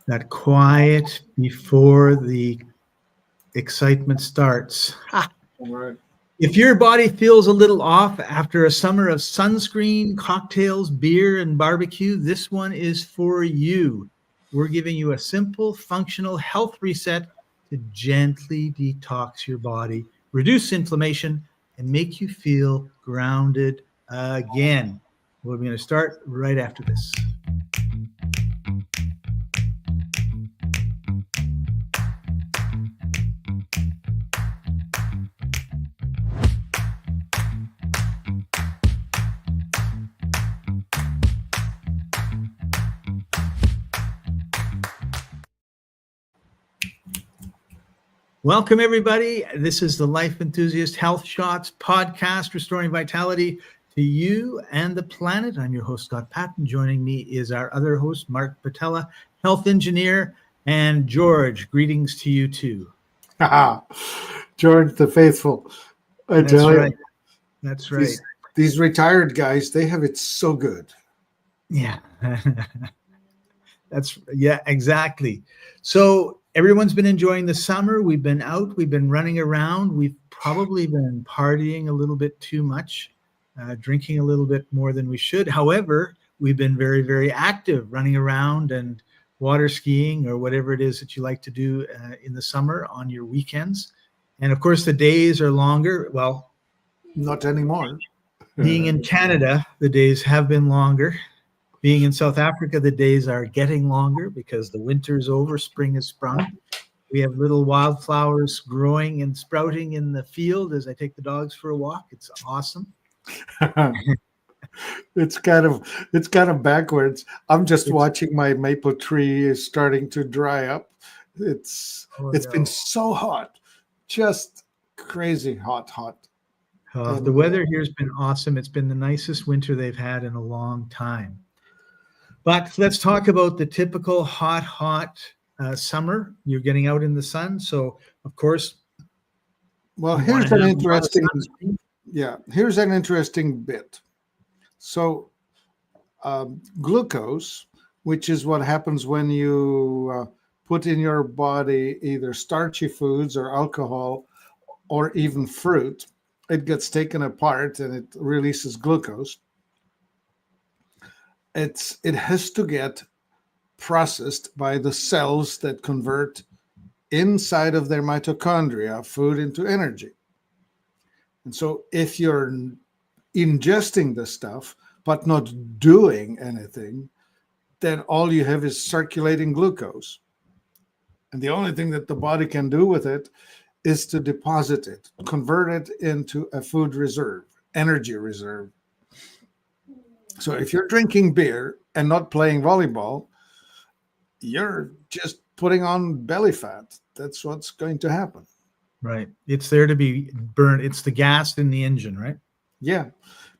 that quiet before the excitement starts. Ha! All right. If your body feels a little off after a summer of sunscreen, cocktails, beer, and barbecue, this one is for you. We're giving you a simple, functional health reset to gently detox your body, reduce inflammation, and make you feel grounded again. We're going to start right after this. Welcome, everybody. This is the Life Enthusiast Health Shots podcast, restoring vitality to you and the planet. I'm your host, Scott Patton. Joining me is our other host, Mark Patella, health engineer, and George. Greetings to you, too. George the Faithful. That's right. That's right. These retired guys, they have it so good. Yeah. Yeah, exactly. So everyone's been enjoying the summer. We've been out. We've been running around. We've probably been partying a little bit too much, drinking a little bit more than we should. However, we've been very, very active, running around and water skiing or whatever it is that you like to do in the summer on your weekends. And of course, the days are longer. Well, not anymore. Being in Canada, the days have been longer. Being in South Africa, the days are getting longer because the winter's over, spring has sprung. We have little wildflowers growing and sprouting in the field as I take the dogs for a walk. It's awesome. It's kind of backwards. I'm just watching my maple tree is starting to dry up. It's been so hot, just crazy hot. The weather here has been awesome. It's been the nicest winter they've had in a long time. But let's talk about the typical hot summer. You're getting out in the sun. So, of course, here's an interesting bit. So, glucose, which is what happens when you put in your body either starchy foods or alcohol or even fruit, it gets taken apart and it releases glucose. It has to get processed by the cells that convert inside of their mitochondria food into energy. And so if you're ingesting the stuff but not doing anything, then all you have is circulating glucose. And the only thing that the body can do with it is to deposit it, convert it into a food reserve, energy reserve. So if you're drinking beer and not playing volleyball, you're just putting on belly fat. That's what's going to happen. Right. It's there to be burned. It's the gas in the engine, right? Yeah.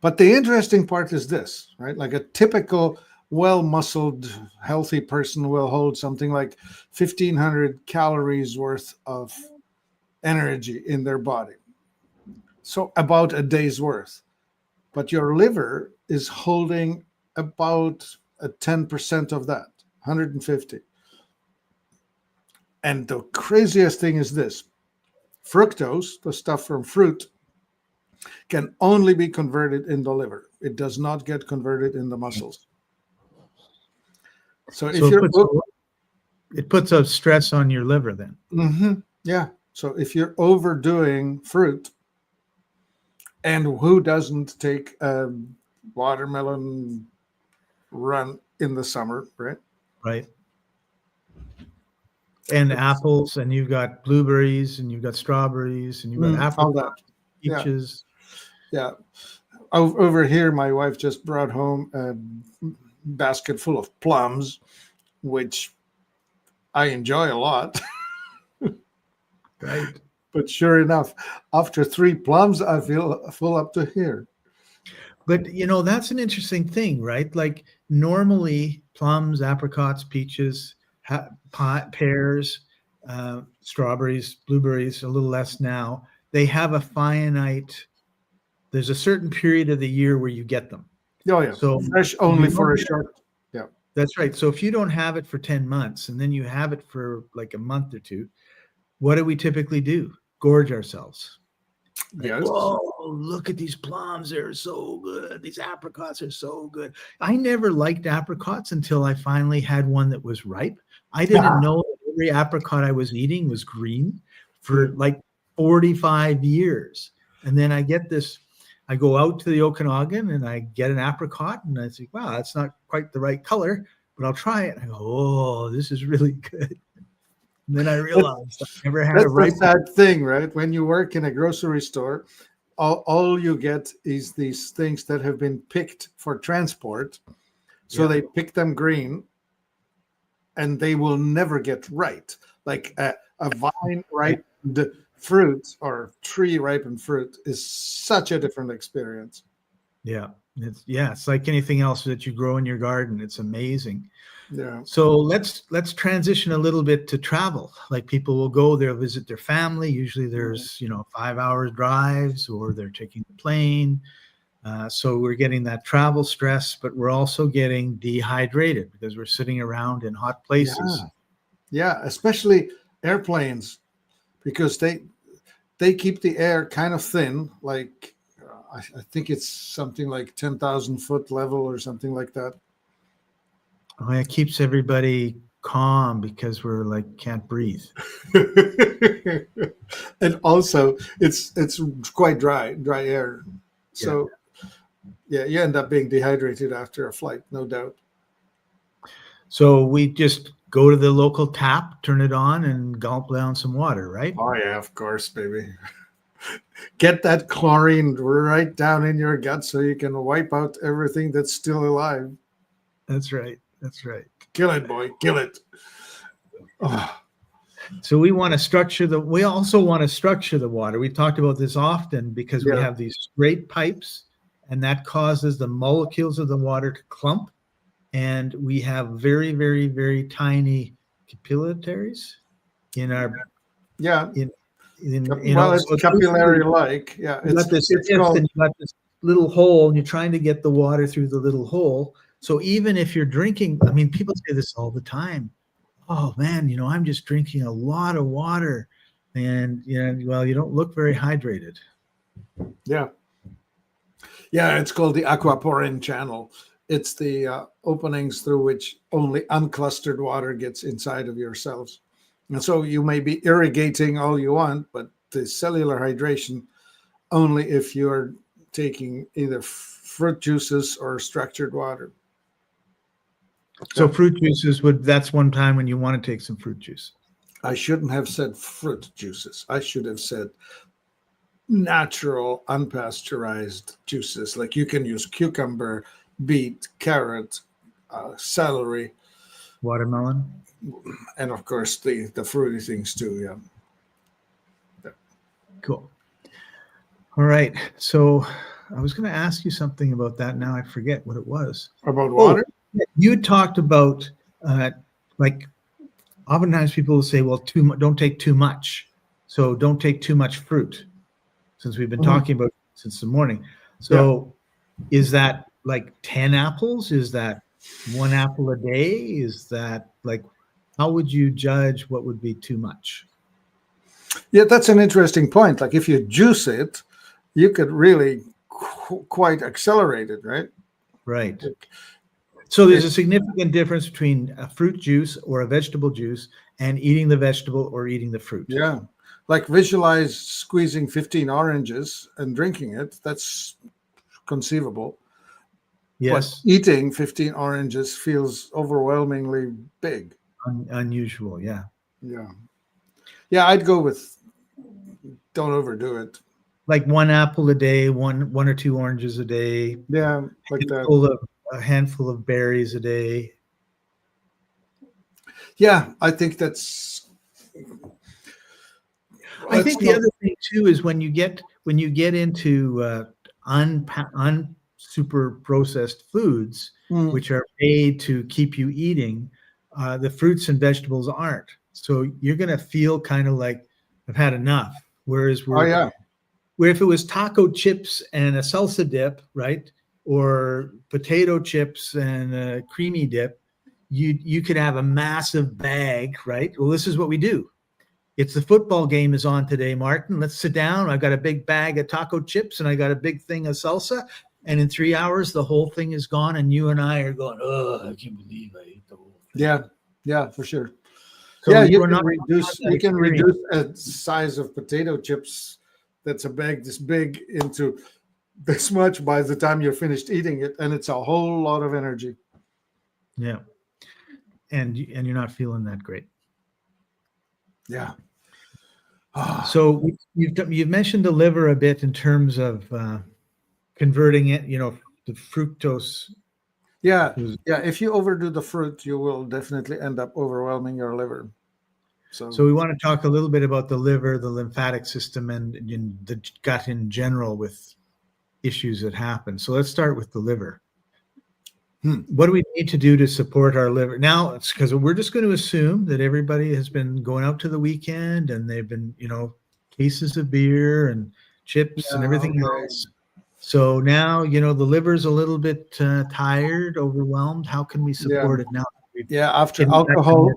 But the interesting part is this, right? Like a typical well-muscled, healthy person will hold something like 1,500 calories worth of energy in their body. So about a day's worth. But your liver is holding about 10% of that, 150. And the craziest thing is this. Fructose, the stuff from fruit, can only be converted in the liver. It does not get converted in the muscles. So if it puts a stress on your liver then. Mm-hmm, yeah. So if you're overdoing fruit, and who doesn't take a watermelon run in the summer, right? Right. And apples, and you've got blueberries, and you've got strawberries, and you've got apricots, peaches. Yeah. Over here, my wife just brought home a basket full of plums, which I enjoy a lot. Right. But sure enough, after 3 plums, I feel full up to here. But, that's an interesting thing, right? Like normally plums, apricots, peaches, pears, strawberries, blueberries, a little less now. They have a finite, there's a certain period of the year where you get them. Oh, yeah. So fresh only for a short. Yeah. That's right. So if you don't have it for 10 months and then you have it for like a month or two, what do we typically do? Gorge ourselves. Like, Yes. whoa, look at these plums. They're so good. These apricots are so good. I never liked apricots until I finally had one that was ripe. I didn't know that every apricot I was eating was green for like 45 years. And then I get this, I go out to the Okanagan and I get an apricot and I think, wow, that's not quite the right color, but I'll try it. And I go, oh, this is really good. And then I realized I never had a That's ripe the sad thing, right? When you work in a grocery store, all you get is these things that have been picked for transport. So Yeah. they pick them green and they will never get right. Like a vine ripened fruit or tree ripened fruit is such a different experience. Yeah. It's like anything else that you grow in your garden. It's amazing. Yeah. So let's transition a little bit to travel. Like people will go, they'll visit their family. Usually there's, 5 hours drives or they're taking the plane. So we're getting that travel stress, but we're also getting dehydrated because we're sitting around in hot places. Yeah, especially airplanes, because they keep the air kind of thin, like I think it's something like 10,000 foot level or something like that. Oh, it keeps everybody calm because we're like can't breathe. And also it's quite dry air. So yeah, you end up being dehydrated after a flight, no doubt. So we just go to the local tap, turn it on, and gulp down some water, right? Oh yeah, of course, baby. Get that chlorine right down in your gut so you can wipe out everything that's still alive. That's right. That's right. Kill it, boy. Kill it. Oh. So we also want to structure the water. We talked about this often because we have these straight pipes and that causes the molecules of the water to clump. And we have very, very, very tiny capillaries in our It's capillary like. Yeah, it's called, and you got this little hole and you're trying to get the water through the little hole. So even if you're drinking, I mean, people say this all the time. Oh man, I'm just drinking a lot of water, and well, you don't look very hydrated. Yeah, it's called the aquaporin channel. It's the openings through which only unclustered water gets inside of your cells. And so you may be irrigating all you want, but the cellular hydration only if you're taking either fruit juices or structured water. So fruit juices that's one time when you want to take some fruit juice. I shouldn't have said fruit juices. I should have said natural, unpasteurized juices. Like you can use cucumber, beet, carrot, celery, watermelon, and of course the fruity things too. Yeah. Cool. All right. So I was going to ask you something about that. Now I forget what it was. About water? You talked about like oftentimes people will say, well, don't take too much. So don't take too much fruit, since we've been talking about it since the morning. So is that like 10 apples? Is that 1 apple a day? Is that like, how would you judge what would be too much? Yeah, that's an interesting point. Like if you juice it, you could really quite accelerate it, right? Right. So there's a significant difference between a fruit juice or a vegetable juice and eating the vegetable or eating the fruit. Yeah. Like visualize squeezing 15 oranges and drinking it. That's conceivable. Yes. But eating 15 oranges feels overwhelmingly big. Unusual. Yeah. Yeah. Yeah. I'd go with don't overdo it. Like 1 apple a day, one or 2 oranges a day. Yeah. Like that. A handful of berries a day. Yeah, I think that's. I think the other thing too is when you get into super processed foods, which are made to keep you eating, the fruits and vegetables aren't. So you're going to feel kind of like I've had enough. Whereas where if it was taco chips and a salsa dip, right? Or potato chips and a creamy dip, you could have a massive bag, right? Well, this is what we do. It's the football game is on today, Martin. Let's sit down. I've got a big bag of taco chips and I got a big thing of salsa. And in 3 hours, the whole thing is gone. And you and I are going, oh, I can't believe I ate the whole thing. Yeah, for sure. So yeah, you can reduce a size of potato chips that's a bag this big into this much by the time you're finished eating it, and it's a whole lot of energy. Yeah, and you're not feeling that great. Yeah. So you've mentioned the liver a bit in terms of converting it, the fructose. Yeah. If you overdo the fruit, you will definitely end up overwhelming your liver. So we want to talk a little bit about the liver, the lymphatic system, and in the gut in general with issues that happen. So let's start with the liver. What do we need to do to support our liver? Now, it's because we're just going to assume that everybody has been going out to the weekend and they've been, cases of beer and chips and everything else. So now, the liver's a little bit tired, overwhelmed. How can we support it now? After alcohol.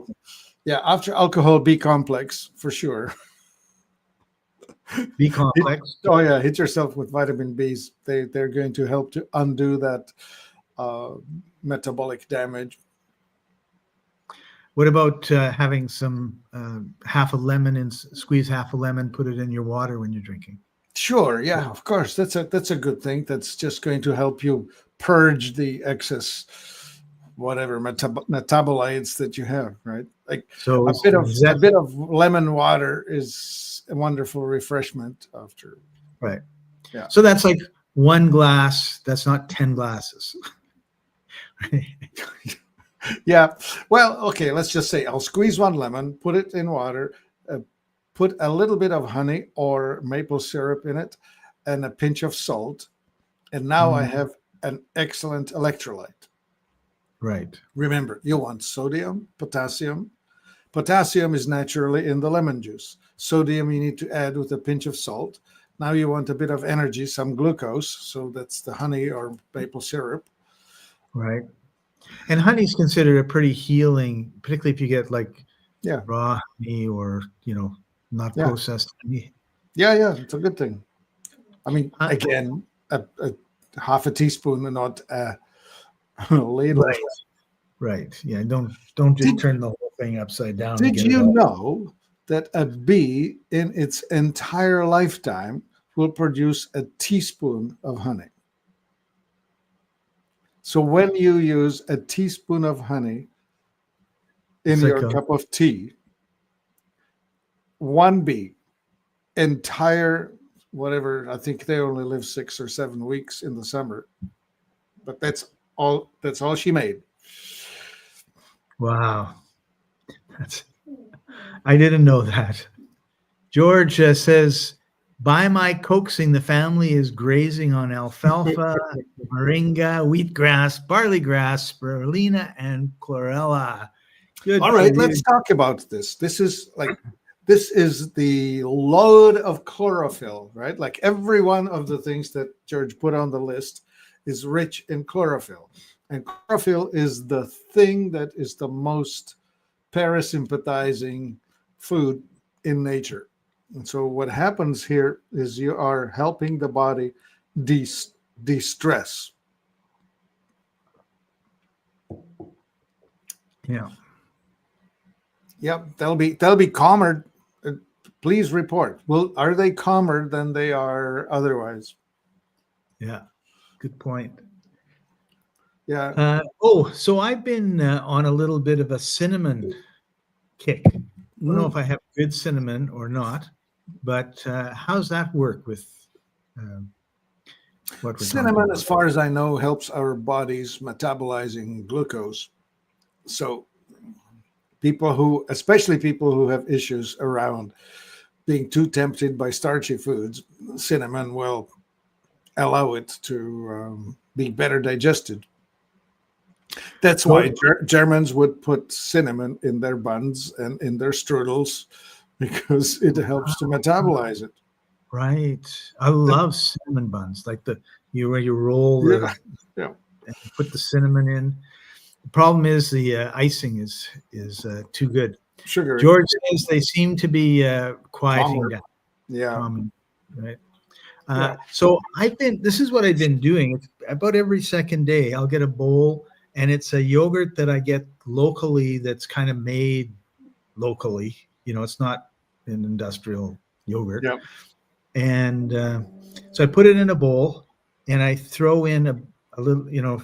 Yeah, after alcohol, B complex for sure. B complex. Hit yourself with vitamin Bs. They're going to help to undo that metabolic damage. What about having some half a lemon and squeeze half a lemon, put it in your water when you're drinking? Sure, yeah, of course. That's a good thing. That's just going to help you purge the excess whatever metabolites that you have, right? Like a bit of lemon water is a wonderful refreshment after. Right. Yeah. So that's like 1 glass. That's not 10 glasses. Yeah. Well, okay. Let's just say I'll squeeze 1 lemon, put it in water, put a little bit of honey or maple syrup in it, and a pinch of salt, and now I have an excellent electrolyte. Right. Remember, you want sodium, potassium. Potassium is naturally in the lemon juice. Sodium you need to add with a pinch of salt. Now you want a bit of energy, some glucose. So that's the honey or maple syrup. Right. And honey is considered a pretty healing, particularly if you get like raw honey or, not processed honey. Yeah, it's a good thing. I mean, again, a half a teaspoon and not a ladle. Right. Yeah. Don't just turn the whole thing upside down. Did you know that a bee in its entire lifetime will produce a teaspoon of honey? So when you use a teaspoon of honey in your cup of tea, 1 bee, entire whatever, I think they only live 6 or 7 weeks in the summer, but that's all she made. Wow. I didn't know that. George says, by my coaxing, the family is grazing on alfalfa, moringa, wheatgrass, barley grass, spirulina, and chlorella. Good. All right, let's talk about this. This is the load of chlorophyll, right? Like every one of the things that George put on the list is rich in chlorophyll. And chlorophyll is the thing that is the most parasympathizing food in nature. And so what happens here is you are helping the body de-stress. Yeah. Yep, they'll be calmer. Please report. Well, are they calmer than they are otherwise? Yeah, good point. Yeah. So I've been on a little bit of a cinnamon kick. I don't know if I have good cinnamon or not, but how's that work with what we're cinnamon? As far as I know, helps our bodies metabolizing glucose. So especially people who have issues around being too tempted by starchy foods, cinnamon will allow it to be better digested. That's why Germans would put cinnamon in their buns and in their strudels, because it helps to metabolize it. Right. I love cinnamon buns, like where you roll and put the cinnamon in. The problem is the icing is too good. Sugar. George says they seem to be quieting Calmer. down, Yeah. calming, right? Yeah. So this is what I've been doing. It's about every second day, I'll get a bowl, and it's a yogurt that I get locally that's kind of made locally. It's not an industrial yogurt. Yeah. And so I put it in a bowl, and I throw in a little,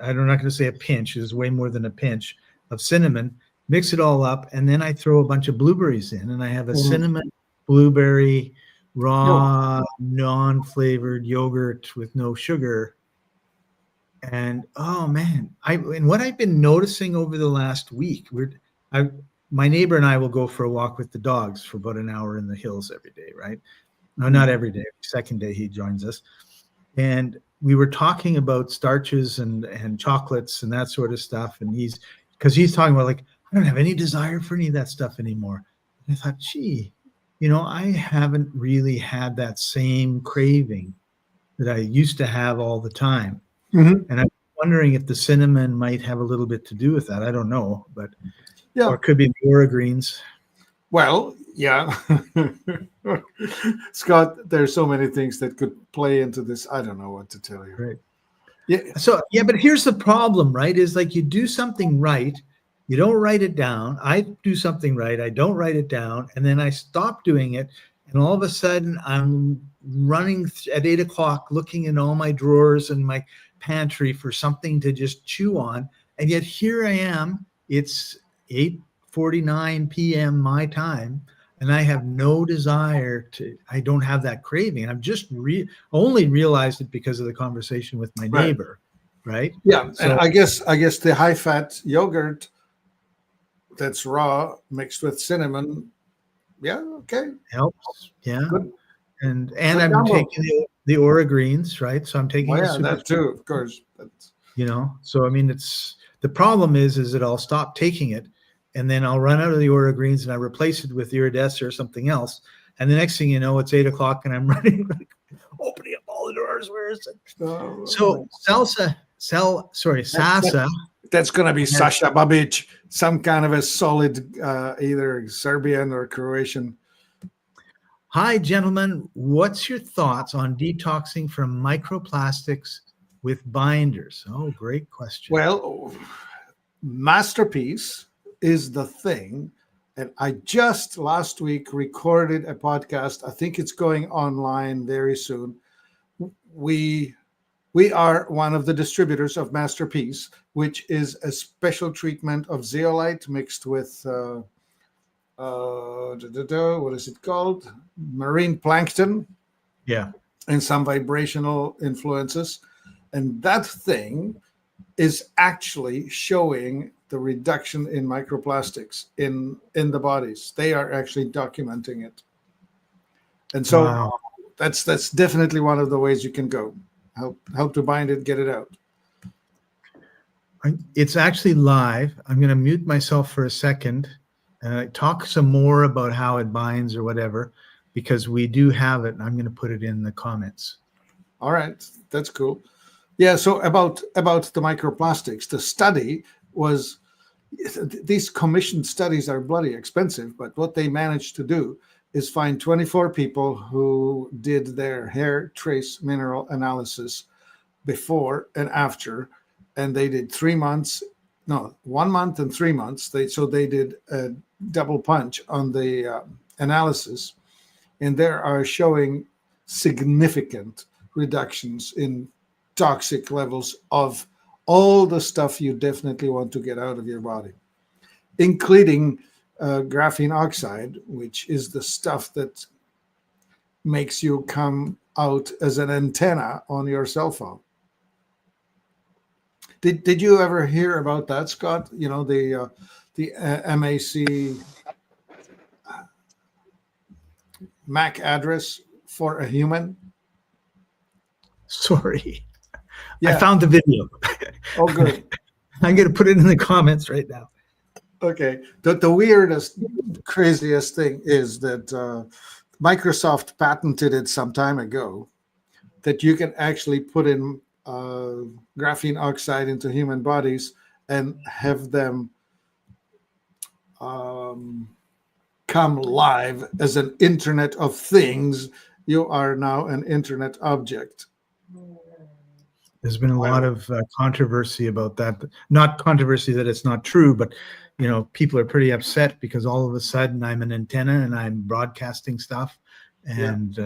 I'm not going to say a pinch, it's way more than a pinch of cinnamon, mix it all up, and then I throw a bunch of blueberries in, and I have a cinnamon, blueberry, raw, non-flavored yogurt with no sugar. And oh man, and what I've been noticing over the last week, my neighbor and I will go for a walk with the dogs for about an hour in the hills every day, right? No, not every day. Second day he joins us, and we were talking about starches and chocolates and that sort of stuff. And he's talking about, like, I don't have any desire for any of that stuff anymore. And I thought, gee, I haven't really had that same craving that I used to have all the time. Mm-hmm. And I'm wondering if the cinnamon might have a little bit to do with that. I don't know, but yeah, or it could be the Oragreens. Well, yeah. Scott, there's so many things that could play into this. I don't know what to tell you. Right. Yeah. So, yeah, but here's the problem, right? Is like you do something right, you don't write it down. I do something right, I don't write it down, and then I stop doing it, and all of a sudden I'm running at 8 o'clock looking in all my drawers and my pantry for something to just chew on, and yet here I am. It's 8:49 p.m. my time, and I have no desire I don't have that craving. I've just only realized it because of the conversation with my neighbor, right? Yeah, so, and I guess the high-fat yogurt that's raw mixed with cinnamon, yeah, okay, helps, yeah. Good. And Good I'm combo. taking the Oragreens, right? So I'm taking that too, of course. So I mean, it's the problem is that I'll stop taking it, and then I'll run out of the Oragreens, and I replace it with Iridescent or something else. And the next thing you know, it's 8 o'clock, and I'm running, opening up all the doors. Where is it? So Sasa. That's going to be Sasha Babic, some kind of a solid, either Serbian or Croatian. Hi, gentlemen. What's your thoughts on detoxing from microplastics with binders? Oh, great question. Well, Masterpiece is the thing. And I just last week recorded a podcast. I think it's going online very soon. We are one of the distributors of Masterpiece, which is a special treatment of zeolite mixed with what is it called? Marine plankton. Yeah. And some vibrational influences. And that thing is actually showing the reduction in microplastics in the bodies. They are actually documenting it. And so that's definitely one of the ways you can go. Help to bind it, get it out. It's actually live. I'm going to mute myself for a second and talk some more about how it binds or whatever, because we do have it, and I'm going to put it in the comments. All right, that's cool. Yeah, so about the microplastics, the study was, these commissioned studies are bloody expensive, but what they managed to do is find 24 people who did their hair trace mineral analysis before and after, and they did 1 month and 3 months. They did a double punch on the analysis, and they are showing significant reductions in toxic levels of all the stuff you definitely want to get out of your body, including graphene oxide, which is the stuff that makes you come out as an antenna on your cell phone. Did you ever hear about that, Scott? You know, the MAC address for a human? Sorry. Yeah. I found the video. Oh, good. I'm going to put it in the comments right now. Okay. The weirdest, craziest thing is that Microsoft patented it some time ago, that you can actually put in graphene oxide into human bodies and have them come live as an Internet of Things, you are now an Internet object. There's been a lot Wow. of controversy about that. Not controversy that it's not true, but people are pretty upset because all of a sudden I'm an antenna and I'm broadcasting stuff. And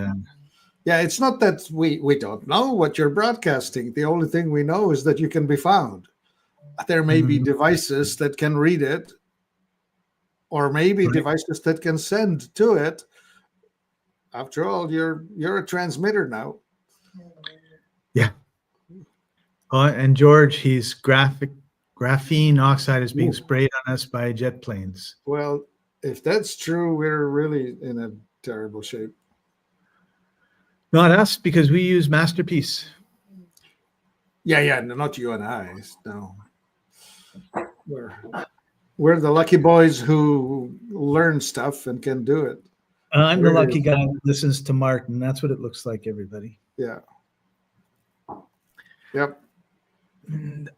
Yeah, it's not that we don't know what you're broadcasting. The only thing we know is that you can be found. There may be devices that can read it, or maybe Right. devices that can send to it. After all, you're a transmitter now. Yeah. And George, he's graphene oxide is being Ooh. sprayed on us by jet planes. Well, if that's true, we're really in a terrible shape. Not us, because we use Masterpiece. Yeah, no, not you and I. No, we're the lucky boys who learn stuff and can do it. I'm the lucky guy who listens to Martin. That's what it looks like, everybody. Yeah. Yep.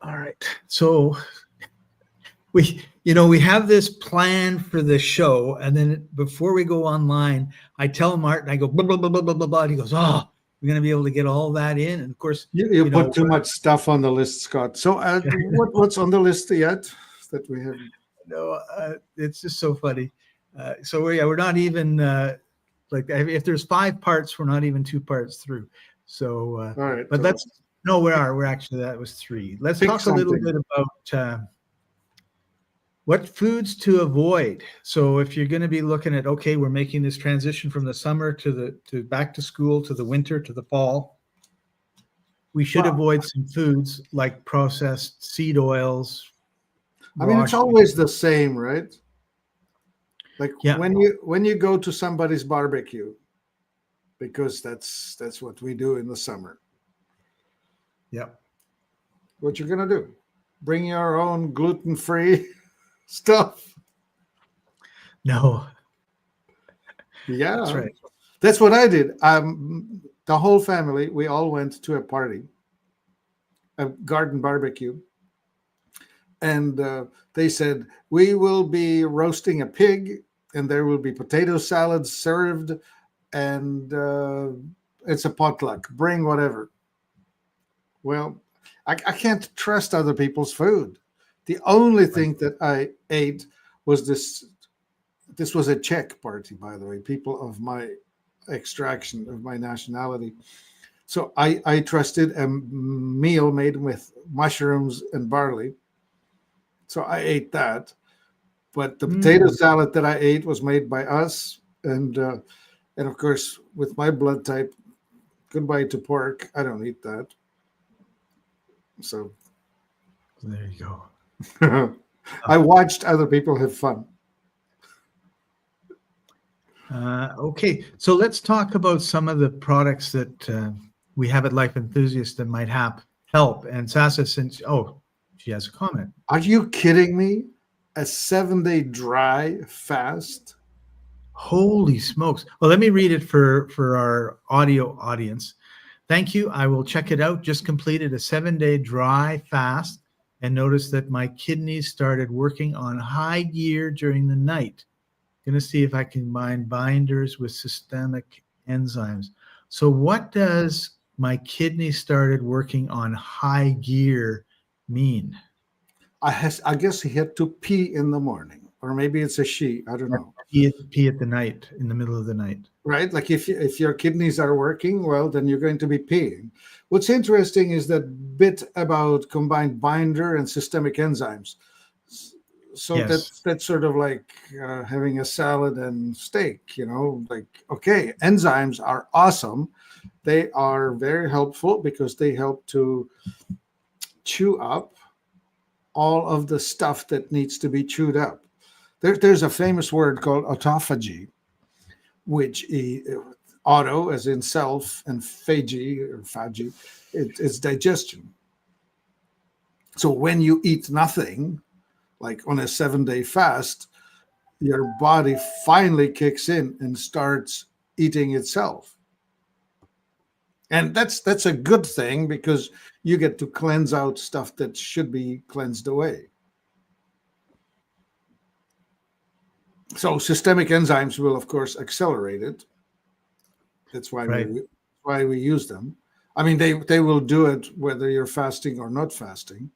All right. So we have this plan for the show, and then before we go online, I tell Martin, I go blah blah blah blah blah blah blah. And he goes, "Oh, we're going to be able to get all that in." And of course, you put too much stuff on the list, Scott. So what's on the list yet that we have? No, it's just so funny. So we're not even like if there's 5 parts, we're not even 2 parts through. So, All right. but we're actually that was 3. Let's Pick talk a little something. bit about what foods to avoid. So if you're going to be looking at, okay, we're making this transition from the summer to back to school to the winter to the fall, we should avoid some foods like processed seed oils. I mean, it's always the same, right? Like Yeah. when you go to somebody's barbecue, because that's what we do in the summer. Yeah. What you're gonna do? Bring your own gluten-free stuff. No. Yeah, That's right. That's what I did. The whole family, we all went to a party, a garden barbecue, and they said we will be roasting a pig, and there will be potato salad served, and it's a potluck. Bring whatever. Well, I can't trust other people's food. The only thing that I ate was this. This was a Czech party, by the way, people of my extraction, of my nationality. So I trusted a meal made with mushrooms and barley. So I ate that. But the potato salad that I ate was made by us. And of course, with my blood type, goodbye to pork. I don't eat that. So there you go. I watched other people have fun. Okay, so let's talk about some of the products that we have at Life Enthusiast that might help. And Sasa, since she has a comment. Are you kidding me? A 7-day dry fast? Holy smokes! Well, let me read it for our audio audience. Thank you. I will check it out. Just completed a 7-day dry fast and noticed that my kidneys started working on high gear during the night. Going to see if I can combine binders with systemic enzymes. So what does my kidney started working on high gear mean? I guess he had to pee in the morning, or maybe it's a she. I don't know. Pee at the night, in the middle of the night. Right? Like if your kidneys are working, well, then you're going to be peeing. What's interesting is that bit about combined binder and systemic enzymes. So yes. that's sort of like having a salad and steak, like, okay, enzymes are awesome. They are very helpful because they help to chew up all of the stuff that needs to be chewed up. There's a famous word called autophagy, which auto as in self and phagy or phagy, it's digestion. So when you eat nothing, like on a 7-day fast, your body finally kicks in and starts eating itself. And that's a good thing because you get to cleanse out stuff that should be cleansed away. So systemic enzymes will, of course, accelerate it. That's Right. why we use them. I mean, they will do it whether you're fasting or not fasting.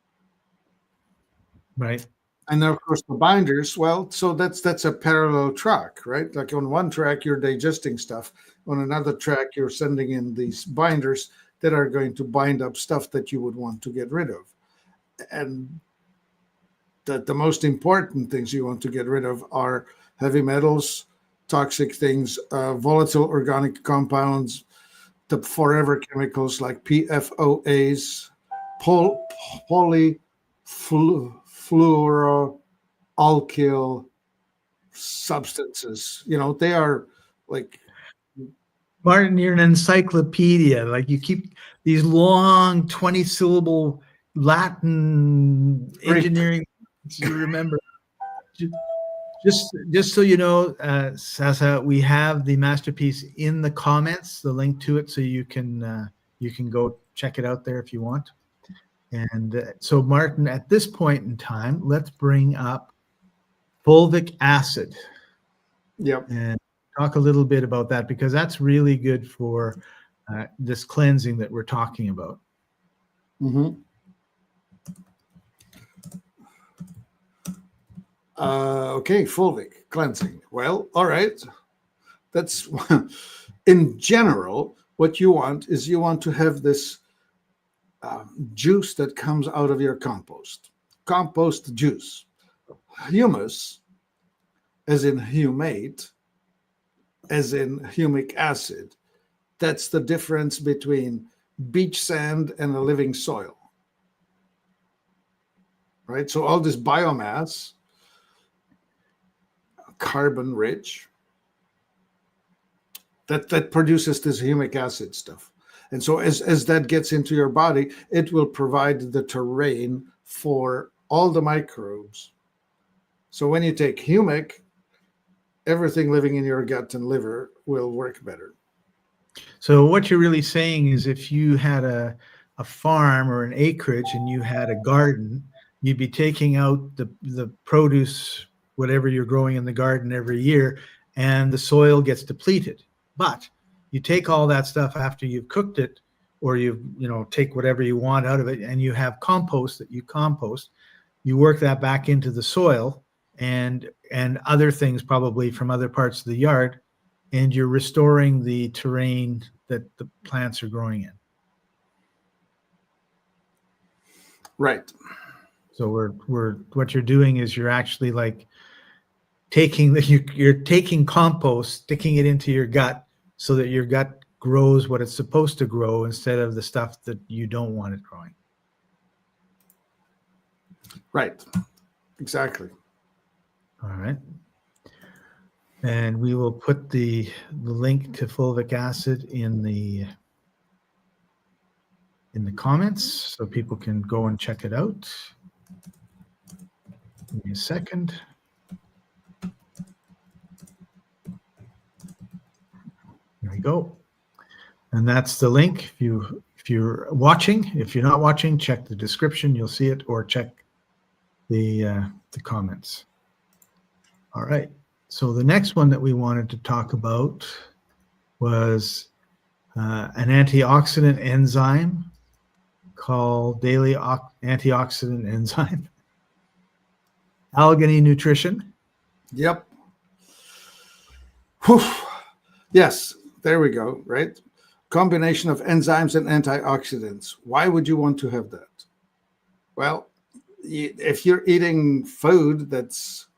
Right. And then, of course, the binders. Well, so that's a parallel track, right? Like on one track, you're digesting stuff. On another track, you're sending in these binders that are going to bind up stuff that you would want to get rid of. And that the most important things you want to get rid of are heavy metals, toxic things, volatile organic compounds, the forever chemicals like PFOAs, polyfluoroalkyl substances. They are like Martin, you're an encyclopedia. Like you keep these long 20-syllable Latin Greek. engineering. You remember. Just so you know, Sasa, we have the masterpiece in the comments, the link to it, so you can go check it out there if you want. And so, Martin, at this point in time, let's bring up fulvic acid. Yep. And talk a little bit about that, because that's really good for this cleansing that we're talking about. Mm-hmm. Okay, fulvic cleansing. Well, all right. That's in general what you want is you want to have this juice that comes out of your compost juice. Humus, as in humate, as in humic acid. That's the difference between beach sand and a living soil. Right? So all this biomass, carbon rich, that produces this humic acid stuff. And so as that gets into your body, it will provide the terrain for all the microbes. So when you take humic, everything living in your gut and liver will work better. So what you're really saying is, if you had a farm or an acreage and you had a garden, you'd be taking out the produce, whatever you're growing in the garden every year, and the soil gets depleted. But you take all that stuff after you've cooked it, or take whatever you want out of it, and you have compost that you compost. You work that back into the soil and other things probably from other parts of the yard, and you're restoring the terrain that the plants are growing in. Right. So what you're doing is you're actually like you're taking compost, sticking it into your gut so that your gut grows what it's supposed to grow instead of the stuff that you don't want it growing. Right. Exactly. All right. And we will put the link to fulvic acid in the comments so people can go and check it out. Give me a second. There we go. And that's the link. If you're watching, if you're not watching, check the description. You'll see it, or check the comments. All right. So the next one that we wanted to talk about was an antioxidant enzyme called daily antioxidant enzyme. Algae nutrition. Yep. Whew. Yes, there we go, right? Combination of enzymes and antioxidants. Why would you want to have that? Well, if you're eating food that's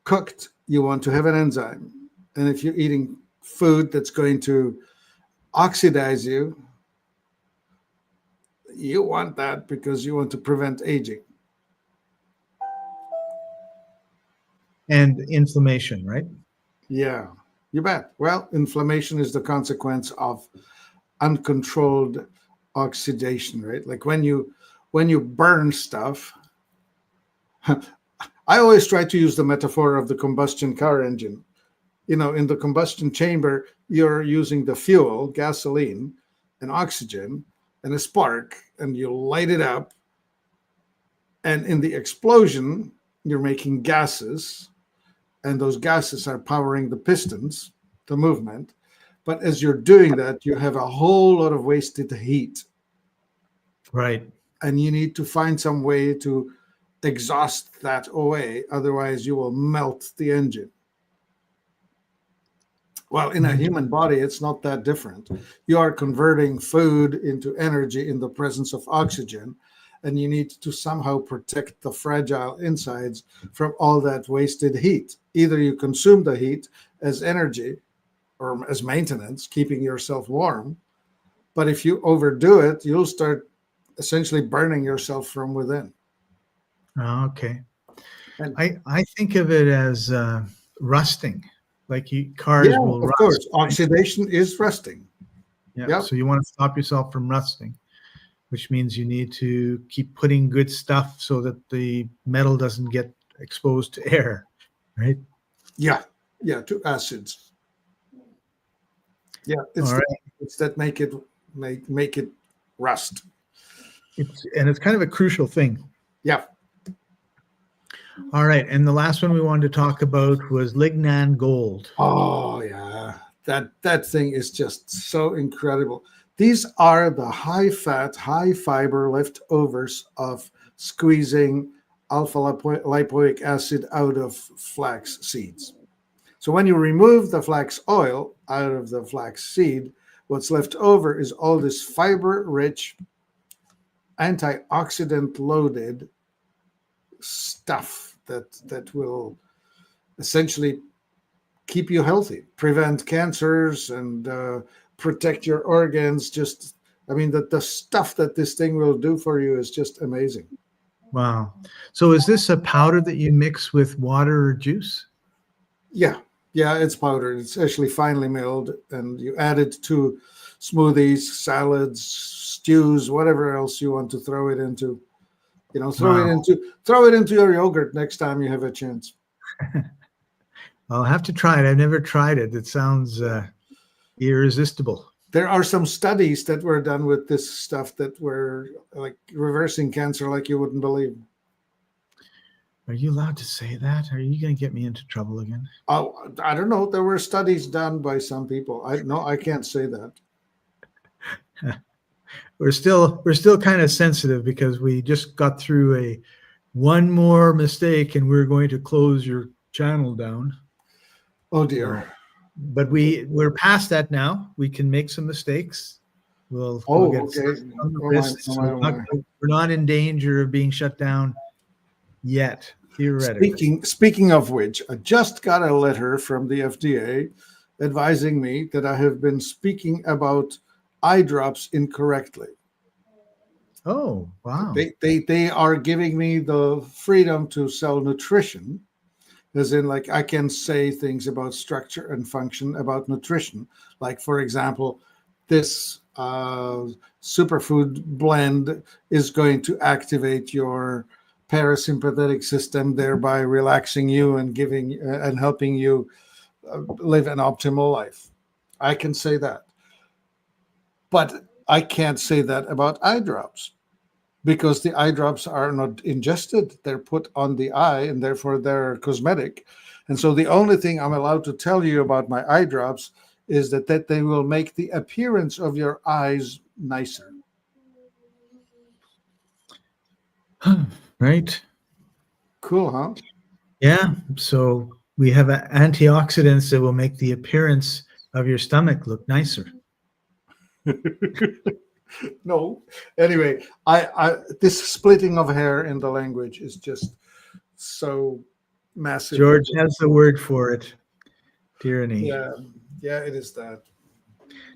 cooked, you want to have an enzyme. And if you're eating food that's going to oxidize you, you want that because you want to prevent aging. And inflammation, right? Yeah, you bet. Well, inflammation is the consequence of uncontrolled oxidation, right? Like when you burn stuff. I always try to use the metaphor of the combustion car engine. In the combustion chamber, you're using the fuel, gasoline, and oxygen, and a spark, and you light it up. And in the explosion, you're making gases. and those gases are powering the pistons, the movement. But as you're doing that, you have a whole lot of wasted heat, Right. and you need to find some way to exhaust that away. Otherwise, you will melt the engine. Well, in a human body, it's not that different. You are converting food into energy in the presence of oxygen, and you need to somehow protect the fragile insides from all that wasted heat. Either you consume the heat as energy or as maintenance, keeping yourself warm, but if you overdo it, you'll start essentially burning yourself from within. Oh, okay. And I think of it as rusting, like cars yeah, will of rust. course, oxidation is rusting. Yeah. Yep. So you want to stop yourself from rusting, which means you need to keep putting good stuff so that the metal doesn't get exposed to air, right? Yeah. Yeah. To acids. Yeah. All right. It's that make it rust. It's kind of a crucial thing. Yeah. All right. And the last one we wanted to talk about was Lignan Gold. Oh yeah. That thing is just so incredible. These are the high fat, high fiber leftovers of squeezing alpha lipoic acid out of flax seeds. So when you remove the flax oil out of the flax seed, what's left over is all this fiber-rich, antioxidant-loaded stuff that will essentially keep you healthy, prevent cancers, and protect your organs. I mean, the stuff that this thing will do for you is just amazing. Wow. So is this a powder that you mix with water or juice? Yeah, it's powdered. It's actually finely milled, and you add it to smoothies, salads, stews, whatever else you want to throw it into. Throw it into your yogurt next time you have a chance. I'll have to try it. I've never tried it. It sounds irresistible. There are some studies that were done with this stuff that were like reversing cancer like you wouldn't believe. Are you allowed to say that? Are you going to get me into trouble again? Oh, I don't know. There were studies done by some people. I can't say that. We're still kind of sensitive because we just got through one more mistake and we're going to close your channel down. Oh dear. But we're past that now. We can make some mistakes. We'll get okay. on the wrist. We're not in danger of being shut down yet, theoretically. Speaking of which, I just got a letter from the FDA advising me that I have been speaking about eye drops incorrectly. Oh, wow. They are giving me the freedom to sell nutrition, as in, like, I can say things about structure and function about nutrition. Like, for example, this superfood blend is going to activate your parasympathetic system, thereby relaxing you and giving and helping you live an optimal life. I can say that. But I can't say that about eye drops, because the eye drops are not ingested. They're put on the eye, and therefore they're cosmetic. And so the only thing I'm allowed to tell you about my eye drops is that they will make the appearance of your eyes nicer. Right. Cool, huh? Yeah. So we have antioxidants that will make the appearance of your stomach look nicer. No. Anyway, I this splitting of hair in the language is just so massive. George has the word for it. Tyranny. Yeah, it is that.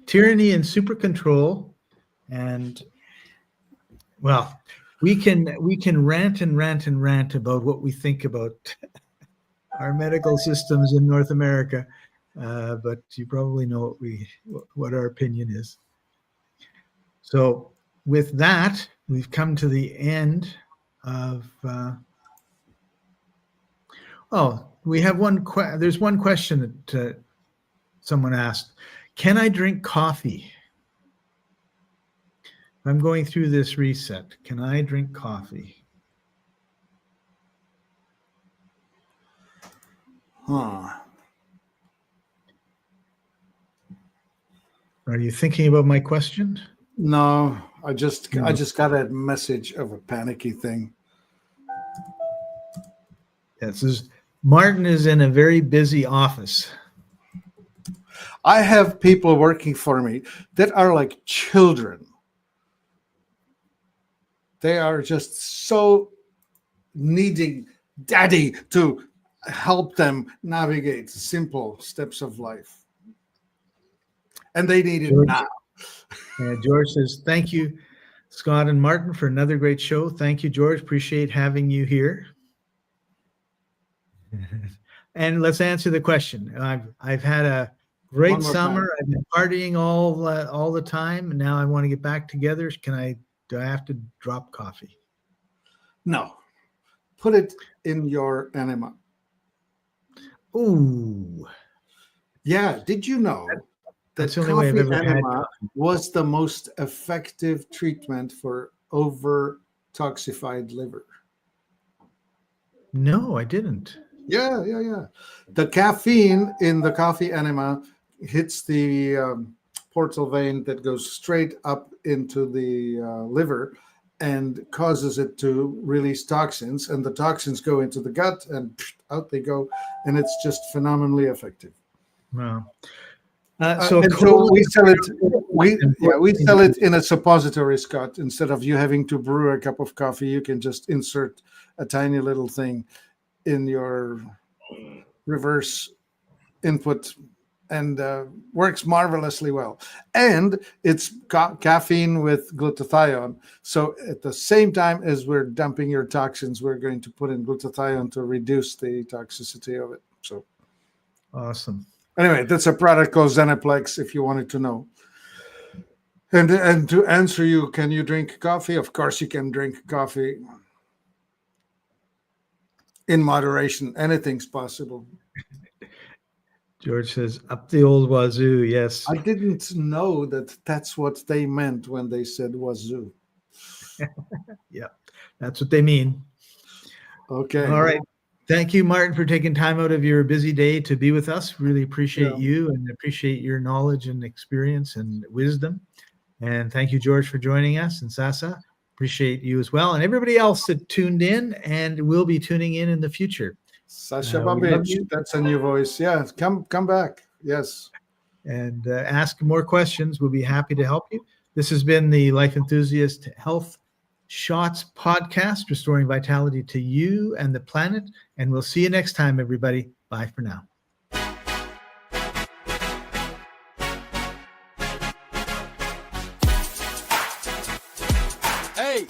Tyranny and super control. And well, we can rant and rant and rant about what we think about our medical systems in North America, but you probably know what our opinion is. So with that, we've come to the end of. We have there's one question that someone asked: can I drink coffee? I'm going through this reset. Can I drink coffee? Are you thinking about my question? No, I just got a message of a panicky thing. This is Martin is in a very busy office. I have people working for me that are like children. They are just so needing daddy to help them navigate simple steps of life. And they need it now. George says, thank you, Scott and Martin, for another great show. Thank you, George. Appreciate having you here. And let's answer the question. I've had a great summer. I've been partying all the time. Now I want to get back together. Do I have to drop coffee? No. Put it in your enema. Ooh. Yeah. Did you know that coffee enema was the most effective treatment for over-toxified liver? No, I didn't. Yeah. The caffeine in the coffee enema hits the portal vein that goes straight up into the liver and causes it to release toxins, and the toxins go into the gut and out they go, and it's just phenomenally effective. Wow. So we sell it. We sell it in a suppository, Scott. Instead of you having to brew a cup of coffee, you can just insert a tiny little thing in your reverse input, and works marvelously well. And it's caffeine with glutathione. So at the same time as we're dumping your toxins, we're going to put in glutathione to reduce the toxicity of it. So awesome. Anyway, that's a product called Xenoplex, if you wanted to know. And to answer you, can you drink coffee? Of course you can drink coffee. In moderation, anything's possible. George says, up the old wazoo, yes. I didn't know that that's what they meant when they said wazoo. Yeah, that's what they mean. Okay. All right. Thank you, Martin, for taking time out of your busy day to be with us. Really appreciate you and appreciate your knowledge and experience and wisdom. And thank you, George, for joining us, and Sasa. Appreciate you as well. And everybody else that tuned in and will be tuning in the future. Sasha Babic, that's a new voice. Yeah, come back. Yes. And ask more questions. We'll be happy to help you. This has been the Life Enthusiast Health Shots podcast, restoring vitality to you and the planet. And we'll see you next time, everybody. Bye for now. Hey.